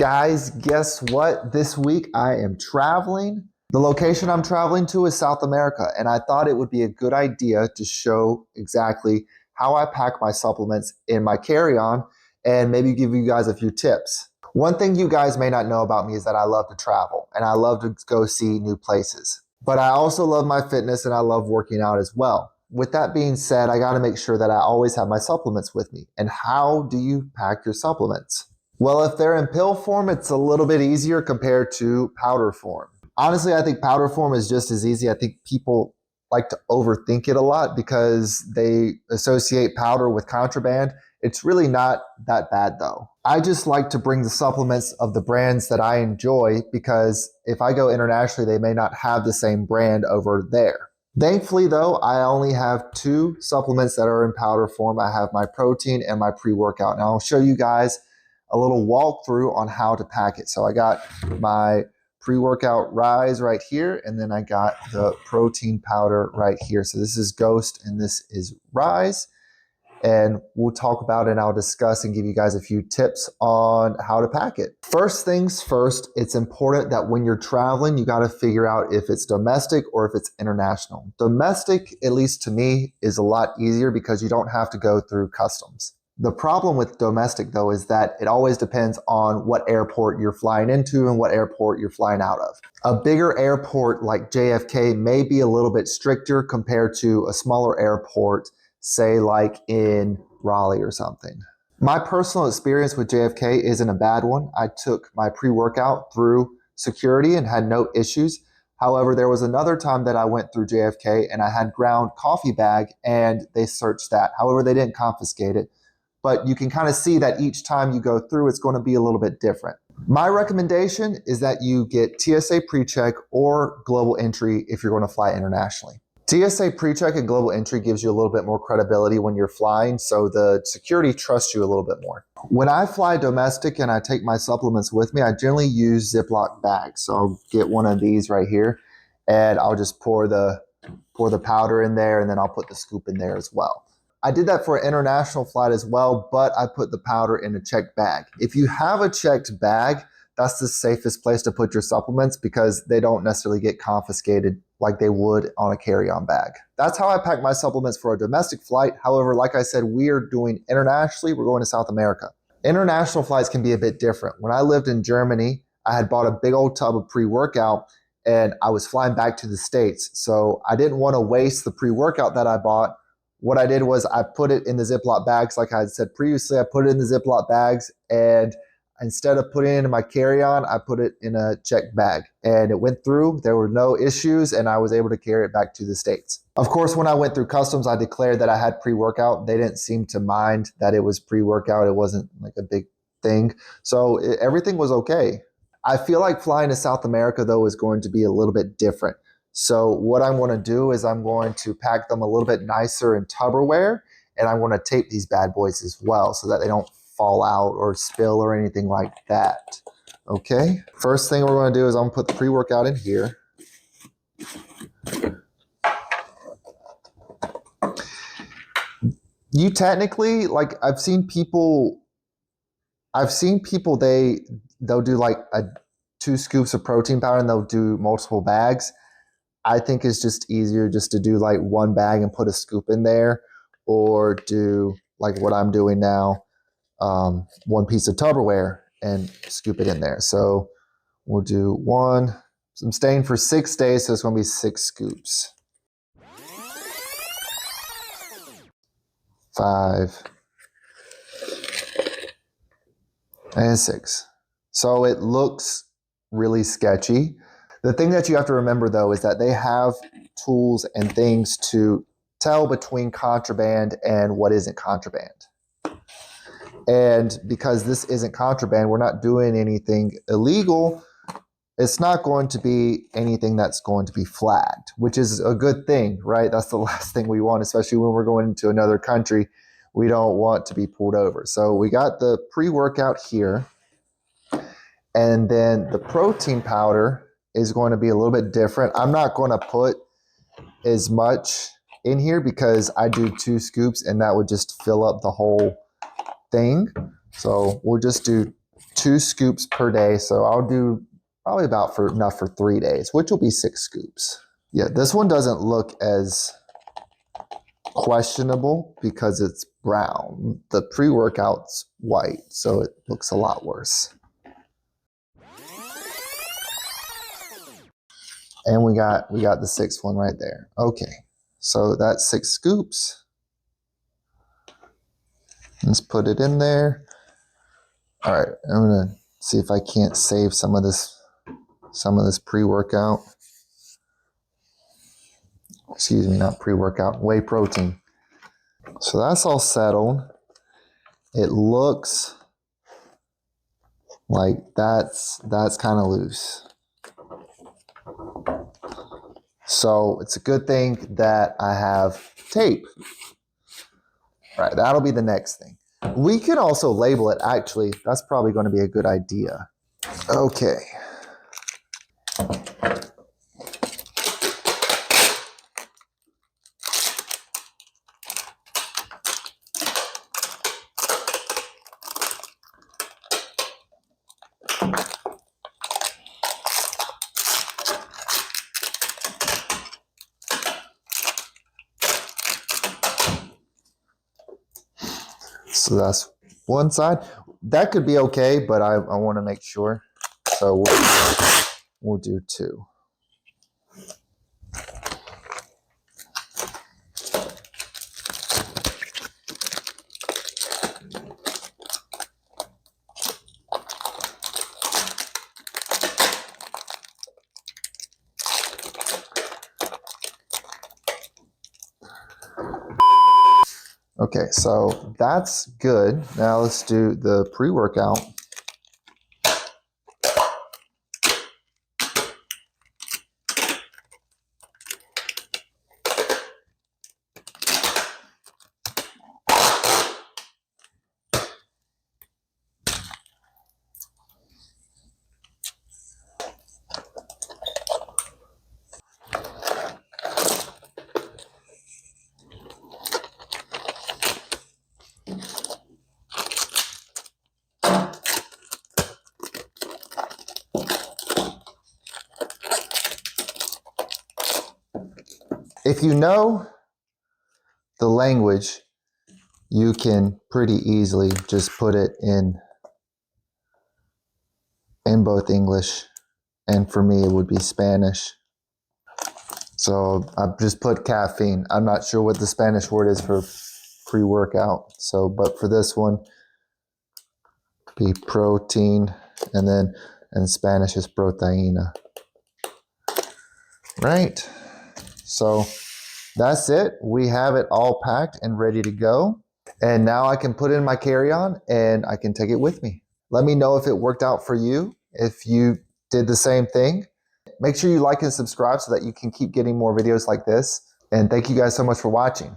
Guys, guess what? This week I am traveling. The location I'm traveling to is South America, and I thought it would be a good idea to show exactly how I pack my supplements in my carry-on and maybe give you guys a few tips. One thing you guys may not know about me is that I love to travel and I love to go see new places. But I also love my fitness and I love working out as well. With that being said, I got to make sure that I always have my supplements with me. And how do you pack your supplements? Well, if they're in pill form, it's a little bit easier compared to powder form. Honestly, I think powder form is just as easy. I think people like to overthink it a lot because they associate powder with contraband. It's really not that bad though. I just like to bring the supplements of the brands that I enjoy because if I go internationally, they may not have the same brand over there. Thankfully though, I only have two supplements that are in powder form. I have my protein and my pre-workout. Now I'll show you guys a little walkthrough on how to pack it. So I got my pre-workout Rise right here, and then I got the protein powder right here. So this is Ghost and this is Rise. And we'll talk about it and I'll discuss and give you guys a few tips on how to pack it. First things first, it's important that when you're traveling, you got to figure out if it's domestic or if it's international. Domestic, at least to me, is a lot easier because you don't have to go through customs. The problem with domestic though is that it always depends on what airport you're flying into and what airport you're flying out of. A bigger airport like JFK may be a little bit stricter compared to a smaller airport, say like in Raleigh or something. My personal experience with JFK isn't a bad one. I took my pre-workout through security and had no issues. However, there was another time that I went through JFK and I had ground coffee bag and they searched that. However, they didn't confiscate it. But you can kind of see that each time you go through, it's going to be a little bit different. My recommendation is that you get TSA PreCheck or Global Entry if you're going to fly internationally. TSA PreCheck and Global Entry gives you a little bit more credibility when you're flying, so the security trusts you a little bit more. When I fly domestic and I take my supplements with me, I generally use Ziploc bags. So I'll get one of these right here, and I'll just pour the powder in there, and then I'll put the scoop in there as well. I did that for an international flight as well, but I put the powder in a checked bag. If you have a checked bag, that's the safest place to put your supplements because they don't necessarily get confiscated like they would on a carry-on bag. That's how I pack my supplements for a domestic flight. However, like I said, we are doing internationally. We're going to South America. International flights can be a bit different. When I lived in Germany, I had bought a big old tub of pre-workout and I was flying back to the States. So I didn't want to waste the pre-workout that I bought. What I did was I put it in the Ziploc bags. Like I had said previously, I put it in the Ziploc bags, and instead of putting it in my carry-on, I put it in a checked bag, and it went through. There were no issues, and I was able to carry it back to the States. Of course, when I went through customs, I declared that I had pre-workout. They didn't seem to mind that it was pre-workout. It wasn't like a big thing. So everything was okay. I feel like flying to South America, though, is going to be a little bit different. So what I'm going to do is I'm going to pack them a little bit nicer in Tupperware, and I'm going to tape these bad boys as well so that they don't fall out or spill or anything like that. Okay, first thing we're going to do is I'm going to put the pre-workout in here. You technically, like I've seen people they'll do like 2 scoops of protein powder and they'll do multiple bags. I think it's just easier just to do like 1 bag and put a scoop in there, or do like what I'm doing now, 1 piece of Tupperware and scoop it in there. So we'll do 1. So I'm staying for 6 days, so it's going to be 6 scoops. 5 and 6. So it looks really sketchy. The thing that you have to remember though is that they have tools and things to tell between contraband and what isn't contraband. And because this isn't contraband, we're not doing anything illegal, it's not going to be anything that's going to be flagged, which is a good thing, right? That's the last thing we want, especially when we're going into another country. We don't want to be pulled over. So we got the pre-workout here, and then the protein powder is going to be a little bit different. I'm not going to put as much in here because I do 2 scoops and that would just fill up the whole thing. So we'll just do 2 scoops per day. So I'll do probably about enough for 3 days, which will be 6 scoops. Yeah, this one doesn't look as questionable because it's brown. The pre-workout's white, so it looks a lot worse. And we got the 6th one right there. Okay, so that's 6 scoops. Let's put it in there. All right, I'm gonna see if I can't save some of this pre-workout. Excuse me, not pre-workout, whey protein. So that's all settled. It looks like that's kind of loose. So it's a good thing that I have tape. All right, that'll be the next thing. We can also label it, actually. That's probably going to be a good idea. Okay. So that's one side. That could be okay, but I want to make sure. So we'll do 2. Okay, so that's good. Now let's do the pre-workout. If you know the language, you can pretty easily just put it in both English, and for me it would be Spanish. So I've just put caffeine. I'm not sure what the Spanish word is for pre-workout. So, but for this one, be protein, and then in Spanish is proteína. Right? So that's it. We have it all packed and ready to go. And now I can put it in my carry-on and I can take it with me. Let me know if it worked out for you, if you did the same thing. Make sure you like and subscribe so that you can keep getting more videos like this. And thank you guys so much for watching.